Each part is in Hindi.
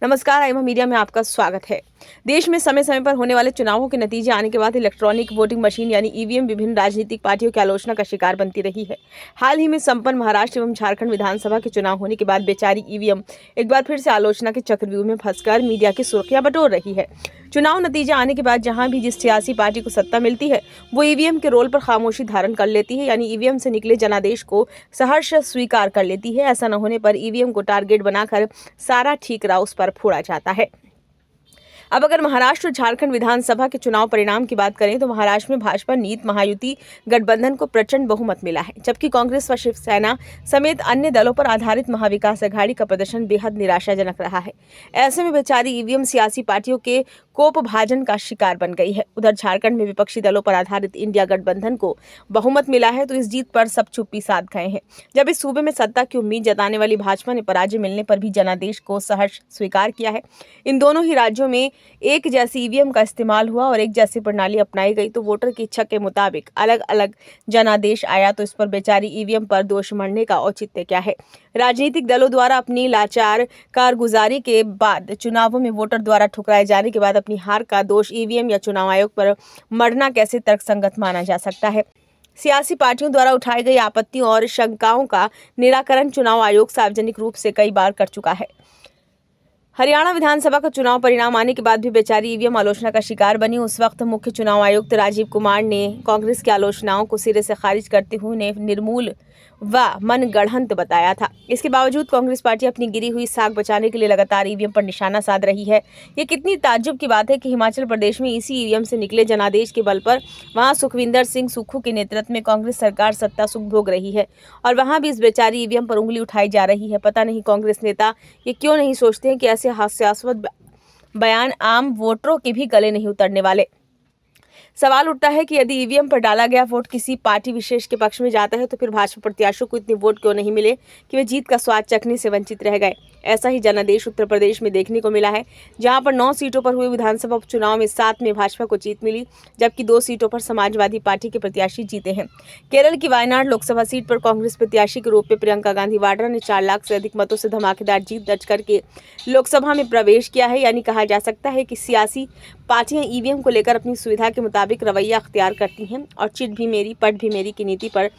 नमस्कार, आईमा मीडिया में आपका स्वागत है। देश में समय समय पर होने वाले चुनावों के नतीजे आने के बाद इलेक्ट्रॉनिक वोटिंग मशीन यानी ईवीएम विभिन्न राजनीतिक पार्टियों की आलोचना का शिकार बनती रही है। हाल ही में संपन्न महाराष्ट्र एवं झारखंड विधानसभा के चुनाव होने के बाद बेचारी ईवीएम एक बार फिर से आलोचना के चक्रव्यूह में फंसकर मीडिया की सुर्खियां बटोर रही है। चुनाव नतीजे आने के बाद जहां भी जिस सियासी पार्टी को सत्ता मिलती है वो ईवीएम के रोल पर खामोशी धारण कर लेती है, यानी ईवीएम से निकले जनादेश को सहर्ष स्वीकार कर लेती है। ऐसा न होने पर ईवीएम को टारगेट बनाकर सारा ठीकरा उस पर फोड़ा जाता है। अब अगर महाराष्ट्र और झारखंड विधानसभा के चुनाव परिणाम की बात करें तो महाराष्ट्र में भाजपा नीत महायुति गठबंधन को प्रचंड बहुमत मिला है, जबकि कांग्रेस व शिवसेना समेत अन्य दलों पर आधारित महाविकास अघाड़ी का प्रदर्शन बेहद निराशाजनक रहा है। ऐसे में बेचारी ईवीएम सियासी पार्टियों के कोपभाजन का शिकार बन गई है। उधर झारखंड में विपक्षी दलों पर आधारित इंडिया गठबंधन को बहुमत मिला है, तो इस जीत पर सब चुप्पी साध गए हैं। जब इस सूबे में सत्ता की उम्मीद जताने वाली भाजपा ने पराजय मिलने पर भी जनादेश को सहर्ष स्वीकार किया है। इन दोनों ही राज्यों में एक जैसी ईवीएम का इस्तेमाल हुआ और एक जैसी प्रणाली अपनाई गई, तो वोटर की इच्छा के मुताबिक अलग अलग जनादेश आया, तो इस पर बेचारी ईवीएम पर दोष मढ़ने का औचित्य क्या है? राजनीतिक दलों द्वारा अपनी लाचार कारगुजारी के बाद चुनावों में वोटर द्वारा ठुकराए जाने के बाद अपनी हार का दोष ईवीएम या चुनाव आयोग पर मढ़ना कैसे तर्कसंगत माना जा सकता है? सियासी पार्टियों द्वारा उठाई गई आपत्तियों और शंकाओं का निराकरण चुनाव आयोग सार्वजनिक रूप से कई बार कर चुका है। हरियाणा विधानसभा का चुनाव परिणाम आने के बाद भी बेचारी ईवीएम आलोचना का शिकार बनी। उस वक्त मुख्य चुनाव आयुक्त राजीव कुमार ने कांग्रेस की आलोचनाओं को सिरे से खारिज करते हुए उन्हें निर्मूल व मनगढ़ंत बताया था। इसके बावजूद कांग्रेस पार्टी अपनी गिरी हुई साख बचाने के लिए लगातार ईवीएम पर निशाना साध रही है। ये कितनी ताज्जुब की बात है कि हिमाचल प्रदेश में इसी ईवीएम से निकले जनादेश के बल पर वहां सुखविंदर सिंह सुक्खू के नेतृत्व में कांग्रेस सरकार सत्ता सुख भोग रही है और वहां भी इस बेचारी ईवीएम पर उंगली उठाई जा रही है। पता नहीं कांग्रेस नेता ये क्यों नहीं सोचते हैं कि ऐसे हास्यास्पद बयान आम वोटरों के भी गले नहीं उतरने वाले। सवाल उठता है कि यदि ईवीएम पर डाला गया वोट किसी पार्टी विशेष के पक्ष में जाता है तो फिर भाजपा प्रत्याशियों को इतने वोट क्यों नहीं मिले कि वे जीत का स्वाद चखने से वंचित रह गए? ऐसा ही जनादेश उत्तर प्रदेश में देखने को मिला है, जहां पर 9 सीटों पर हुए विधानसभा उपचुनाव में 7 में भाजपा को जीत मिली, जबकि 2 सीटों पर समाजवादी पार्टी के प्रत्याशी जीते हैं। केरल की वायनाड लोकसभा सीट पर कांग्रेस प्रत्याशी के रूप में प्रियंका गांधी वाड्रा ने 4 लाख से अधिक मतों से धमाकेदार जीत दर्ज करके लोकसभा में प्रवेश किया है। यानी कहा जा सकता है कि सियासी पार्टियां ईवीएम को लेकर अपनी सुविधा के मुताबिक रवैया अख्तियार करती हैं और चिट भी मेरी पट भी मेरी की नीति पर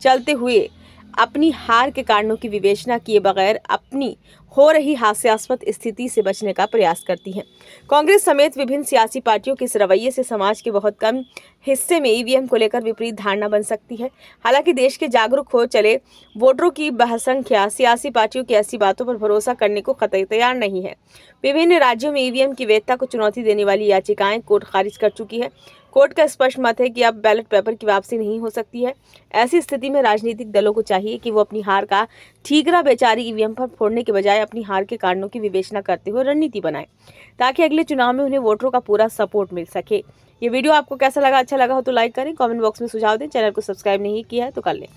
चलते हुए अपनी हार के कारणों की विवेचना किए बगैर अपनी हो रही हास्यास्पद स्थिति से बचने का प्रयास करती हैं। कांग्रेस समेत विभिन्न सियासी पार्टियों के इस रवैये से समाज के बहुत कम हिस्से में ईवीएम को लेकर विपरीत धारणा बन सकती है। हालांकि देश के जागरूक हो चले वोटरों की बहुसंख्या सियासी पार्टियों की ऐसी बातों पर भरोसा करने को कतई तैयार नहीं है। विभिन्न राज्यों में ईवीएम की वैधता को चुनौती देने वाली याचिकाएं कोर्ट खारिज कर चुकी है। कोर्ट का स्पष्ट मत है कि अब बैलेट पेपर की वापसी नहीं हो सकती है। ऐसी स्थिति में राजनीतिक दलों को चाहिए कि वो अपनी हार का ठीकरा बेचारी ईवीएम पर फोड़ने के बजाय अपनी हार के कारणों की विवेचना करते हुए रणनीति बनाएं, ताकि अगले चुनाव में उन्हें वोटरों का पूरा सपोर्ट मिल सके। ये वीडियो आपको कैसा लगा? अच्छा लगा हो तो लाइक करें, कमेंट बॉक्स में सुझाव दें। चैनल को सब्सक्राइब नहीं किया है तो कर लें।